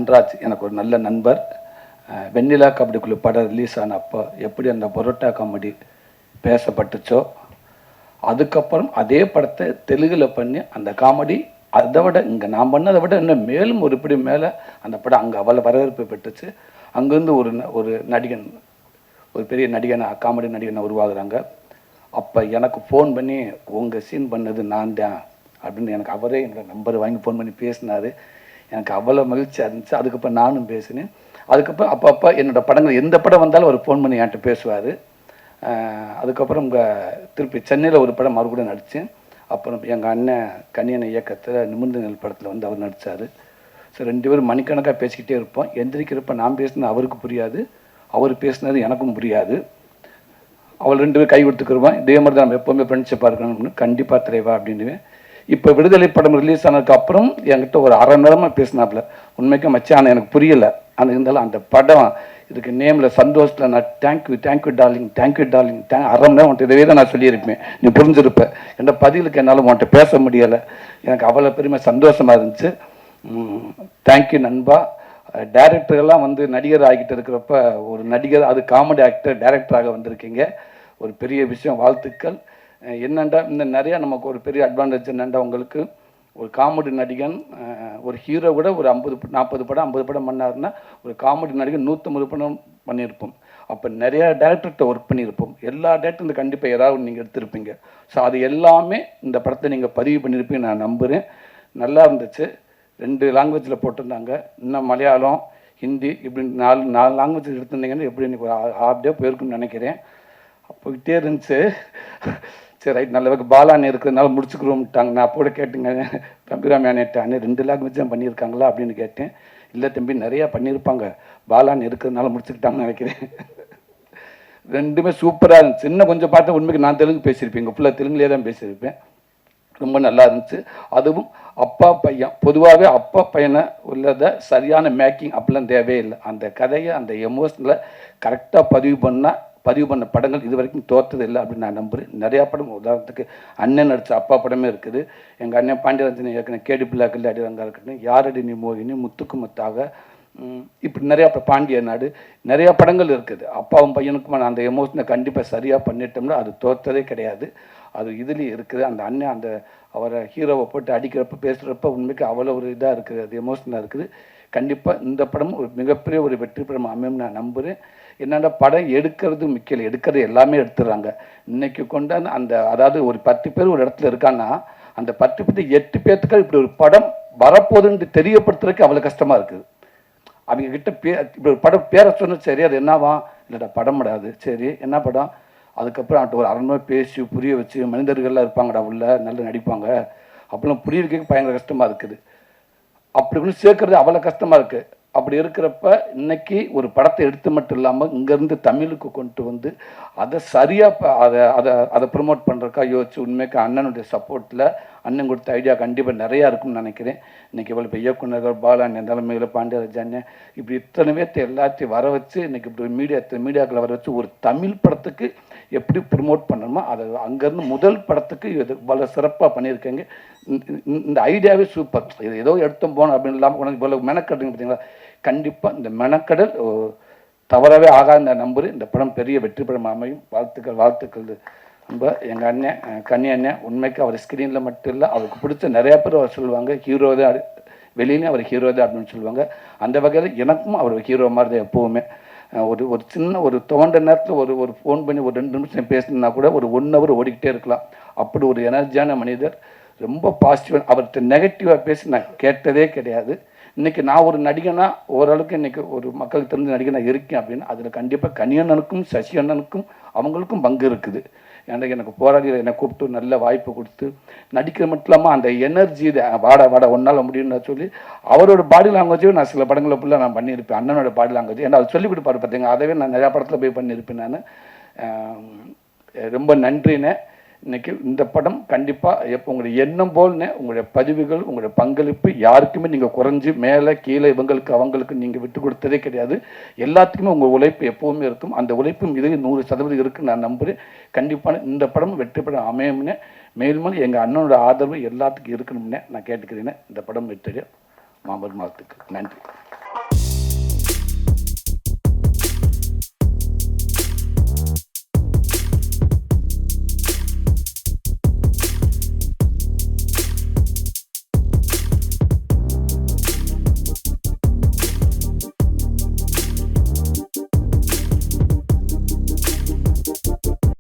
தன்ராஜ் எனக்கு ஒரு நல்ல நண்பர். வெண்ணிலா கபடிக்குழு படம் ரிலீஸ் ஆன அப்போ எப்படி அந்த பரோட்டா காமெடி பேசப்பட்டுச்சோ, அதுக்கப்புறம் அதே படத்தை தெலுங்கில் பண்ணி அந்த காமெடி அதை விட இங்கே நான் பண்ணதை விட இன்னும் மேலும் ஒரு இப்படி மேலே அந்த படம் அங்கே அவ்வளோ வரவேற்பு பெற்றுச்சு. அங்கேருந்து ஒரு நடிகன், ஒரு பெரிய நடிகனை, காமெடி நடிகனை உருவாகுறாங்க. அப்போ எனக்கு ஃபோன் பண்ணி உங்கள் சீன் பண்ணது நான் தான் அப்படின்னு எனக்கு அவரே என்னோட நம்பர் வாங்கி ஃபோன் பண்ணி பேசினார். எனக்கு அவ்வளோ மகிழ்ச்சியாக இருந்துச்சு. அதுக்கப்புறம் நானும் பேசினேன். அதுக்கப்புறம் அப்பப்போ என்னோடய படங்கள் எந்த படம் வந்தாலும் அவர் ஃபோன் பண்ணி என்கிட்ட பேசுவார். அதுக்கப்புறம் இங்கே திருப்பி சென்னையில் ஒரு படம் அவர் கூட நடித்தேன். அப்புறம் எங்கள் அண்ணன் கனியன் இயக்கத்தில் நிமிர்ந்த நெல் படத்தில் வந்து அவர் நடித்தார். ஸோ 2 பேரும் மணிக்கணக்காக பேசிக்கிட்டே இருப்போம். எந்திரிக்கிறப்ப நான் பேசினது அவருக்கு புரியாது, அவர் பேசினது எனக்கும் புரியாது. அவள் 2 பேரும் கை கொடுத்துக்கிருவான். இதே மாதிரி தான் நம்ம எப்போவுமே ஃப்ரெண்ட்ஷிப்பாக இருக்கணும்னு. கண்டிப்பாக திரைவா அப்படின்னுவேன். இப்போ விடுதலை படம் ரிலீஸ் ஆனதுக்கு அப்புறம் என்கிட்ட ஒரு அரை நேரமாக பேசினாப்புல. உண்மைக்கும் மச்சான் எனக்கு புரியலை, ஆனால் இருந்தாலும் அந்த படம் இதுக்கு நேமில் சந்தோஷத்தில் நான் தேங்க்யூ டார்லிங் அரை மணி நேரம் உன்ட்டு இதவே தான் நான் சொல்லியிருப்பேன். நீ புரிஞ்சிருப்பேன். என்ற பதிலுக்கு என்னால் உன்ட்ட பேச முடியலை. எனக்கு அவ்வளோ பெருமை சந்தோஷமாக இருந்துச்சு. தேங்க்யூ நண்பா. டைரக்டர்கள்லாம் வந்து நடிகர் ஆகிட்டு இருக்கிறப்ப ஒரு நடிகர், அது காமெடி ஆக்டர் டைரக்டராக வந்திருக்கீங்க. ஒரு பெரிய விஷயம், வாழ்த்துக்கள். என்னண்டா இன்னும் நிறையா நமக்கு ஒரு பெரிய அட்வான்டேஜ் என்னண்டா, உங்களுக்கு ஒரு காமெடி நடிகன், ஒரு ஹீரோ கூட ஒரு 40 படம் பண்ணாருன்னா ஒரு காமெடி நடிகன் 150 படம் பண்ணியிருப்போம். அப்போ நிறையா டேரக்டர்கிட்ட ஒர்க் பண்ணியிருப்போம். எல்லா டேரக்டரும் கண்டிப்பாக ஏதாவது நீங்கள் எடுத்திருப்பீங்க. ஸோ அது எல்லாமே இந்த படத்தை நீங்கள் பதிவு பண்ணியிருப்பீங்க நான் நம்புகிறேன். நல்லா இருந்துச்சு. 2 லாங்குவேஜில் போட்டிருந்தாங்க. இன்னும் மலையாளம், ஹிந்தி இப்படி 4 லாங்குவேஜ் எடுத்திருந்தீங்கன்னு எப்படி எனக்கு ஒரு ஹாஃப் டே போயிருக்குன்னு நினைக்கிறேன். போய்கிட்டே இருந்துச்சு. சரி ரைட், நல்ல பாலாண்ணே இருக்கிறதுனால முடிச்சுக்கிறோம்ட்டாங்க. நான் அப்போ கூட கேட்டுங்க, தம்பிராமி அண்ணேட்டானே 2 லாங்குவேஜ் தான் பண்ணியிருக்காங்களா அப்படின்னு கேட்டேன். இல்லை தம்பி, நிறையா பண்ணியிருப்பாங்க, பாலாண்ணே இருக்கிறதுனால முடிச்சுக்கிட்டாங்கன்னு நினைக்கிறேன். 2மே சூப்பராக இருந்துச்சு. இன்னும் கொஞ்சம் பார்த்தா உண்மைக்கு நான் தெலுங்கு பேசியிருப்பேன், ஃபுல்லாக தெலுங்குலேயே தான் பேசியிருப்பேன். ரொம்ப நல்லா இருந்துச்சு. அதுவும் அப்பா பையன், பொதுவாகவே அப்பா பையனை உள்ளதை சரியான மேக்கிங் அப்படிலாம் தேவையே இல்லை. அந்த கதையை அந்த எமோஷனில் கரெக்டாக பதிவு பண்ண படங்கள் இது வரைக்கும் தோற்றது இல்லை அப்படின்னு நான் நம்புகிறேன். நிறையா படம், உதாரணத்துக்கு அண்ணன் நடித்த அப்பா படமே இருக்குது. எங்கள் அண்ணன் பாண்டியராஜன் இயக்குன கேடி பிள்ளாக்கள் அடிரங்கா இருக்கட்டும், யாரடி நீ மோகினி, முத்துக்கு முத்தாக, இப்படி நிறையா பாண்டிய நாடு, நிறையா படங்கள் இருக்குது. அப்பாவும் பையனுக்கும் அந்த எமோஷனை கண்டிப்பாக சரியாக பண்ணிட்டோம்னா அது தோற்றதே கிடையாது. அது இதுலேயும் இருக்குது. அந்த அண்ணன் அந்த அவரை ஹீரோவை போட்டு அடிக்கிறப்ப பேசுகிறப்ப உண்மைக்கு அவ்வளோ ஒரு இதாக இருக்குது, அது எமோஷனாக இருக்குது. கண்டிப்பாக இந்த படம் ஒரு மிகப்பெரிய ஒரு வெற்றி படம் அமையும் நான் நம்புகிறேன். என்னென்னா படம் எடுக்கிறது முக்கியம், எடுக்கிறது எல்லாமே எடுத்துடுறாங்க. இன்றைக்கி கொண்டாந்து அந்த, அதாவது ஒரு 10 பேர் ஒரு இடத்துல இருக்கான்னா அந்த 10 பேர் 8 பேர்த்துக்கு இப்படி ஒரு படம் வரப்போகுதுன்னு தெரியப்படுத்துறதுக்கு அவ்வளோ கஷ்டமாக இருக்குது. அவங்க கிட்ட இப்படி ஒரு படம் பேரை சொன்னால் சரி, அது என்னவா, இல்லைடா படம் படாது, சரி என்ன படம், அதுக்கப்புறம் அவன்கிட்ட ஒரு அரண்மனை பேசி புரிய வச்சு, மனிதர்கள்லாம் இருப்பாங்கடா உள்ள, நல்லா நடிப்பாங்க, அப்படிலாம் புரிய வைக்க பயங்கர கஷ்டமாக இருக்குது. அப்படி இப்படின்னு சேர்க்கறது அவ்வளோ கஷ்டமாக இருக்குது. அப்படி இருக்கிறப்ப இன்னைக்கு ஒரு படத்தை எடுத்து மட்டும் இல்லாமல் இங்கேருந்து தமிழுக்கு கொண்டு வந்து அதை சரியாக அதை ப்ரொமோட் பண்ணுறக்கா யோசிச்சு, உண்மைக்கு அண்ணனுடைய சப்போர்ட்டில் அண்ணன் கொடுத்த ஐடியா கண்டிப்பாக நிறையா இருக்குன்னு நினைக்கிறேன். இன்றைக்கி இவ்வளோ இப்போ இயக்குநர்கள் பாலாண்ணன் தலைமையில் பாண்டியராஜன் இப்படி இத்தனை பேர்த்து எல்லாத்தையும் வர வச்சு இன்றைக்கி இப்படி மீடியாக்களை வர வச்சு ஒரு தமிழ் படத்துக்கு எப்படி ப்ரமோட் பண்ணணுமோ அதை அங்கேருந்து முதல் படத்துக்கு இது இவ்வளோ சிறப்பாக பண்ணியிருக்கேங்க. இந்த ஐடியாவே சூப்பர். இது ஏதோ எடுத்தோம் போனோம் அப்படின்னு இல்லாமல் உனக்கு இவ்வளோ மெனக்கடுங்க பார்த்தீங்களா. கண்டிப்பாக இந்த மெனக்கடல் தவறவே ஆகாத நம்புகிறேன். இந்த படம் பெரிய வெற்றி படம் அமையும். வாழ்த்துக்கள். ரொம்ப எங்கள் அண்ணன் கன்னி அண்ணன், உண்மைக்கு அவர் ஸ்க்ரீனில் மட்டும் இல்லை, அவருக்கு பிடிச்ச நிறையா பேர் அவர் சொல்லுவாங்க ஹீரோ தான், வெளியிலையும் அவர் ஹீரோ தான் அப்படின்னு சொல்லுவாங்க. அந்த வகையில் எனக்கும் அவர் ஹீரோ மாதிரி தான் எப்போவுமே. ஒரு சின்ன ஒரு தோண்ட நேரத்தில் ஒரு ஃபோன் பண்ணி ஒரு 2 நிமிஷம் பேசினா கூட ஒரு 1 ஹவர் ஓடிக்கிட்டே இருக்கலாம். அப்படி ஒரு எனர்ஜியான மனிதர், ரொம்ப பாசிட்டிவாக. அவர்கிட்ட நெகட்டிவாக பேசி நான் கேட்டதே கிடையாது. இன்றைக்கி நான் ஒரு நடிகனாக ஓரளவுக்கு இன்றைக்கி ஒரு மக்களுக்கு தெரிஞ்ச நடிகனாக இருக்கேன் அப்படின்னு அதில் கண்டிப்பாக கனியண்ணனுக்கும் சசி அண்ணனுக்கும் அவங்களுக்கும் பங்கு இருக்குது. எனக்கு போராடி என்னை கூப்பிட்டு நல்ல வாய்ப்பு கொடுத்து நடிக்கிற மட்டும் இல்லாமல் அந்த எனர்ஜி வாட ஒன்றால் முடியும்னு சொல்லி அவரோட பாடி லாங்குவேஜும் நான் சில படங்களை ஃபுல்லாக நான் பண்ணியிருப்பேன். அண்ணனோட பாடி லாங்குவேஜ் ஏன்னா அதை சொல்லிக் கொடுப்பாரு பார்த்தீங்க, அதவே நான் நிறையா படத்தில் போய் பண்ணியிருப்பேன். நான் ரொம்ப நன்றினே. இன்றைக்கி இந்த படம் கண்டிப்பாக எப்போ உங்களுடைய எண்ணம் போல்னே உங்களுடைய பதிவுகள், உங்களுடைய பங்களிப்பு யாருக்குமே நீங்கள் குறைஞ்சி மேலே கீழே இவங்களுக்கு அவங்களுக்கு நீங்கள் விட்டு கொடுத்ததே கிடையாது. எல்லாத்துக்குமே உங்கள் உழைப்பு எப்போவுமே இருக்கும். அந்த உழைப்பும் இது 100% இருக்குன்னு நான் நம்புகிறேன். கண்டிப்பான இந்த படம் வெற்றி படம் அமையும்னே, மேலும் எங்கள் அண்ணனோட ஆதரவு எல்லாத்துக்கும் இருக்கணும்னே நான் கேட்டுக்கிறேன். இந்த படம் வெற்றி மாபெரும் வாழ்த்துக்கள். நன்றி.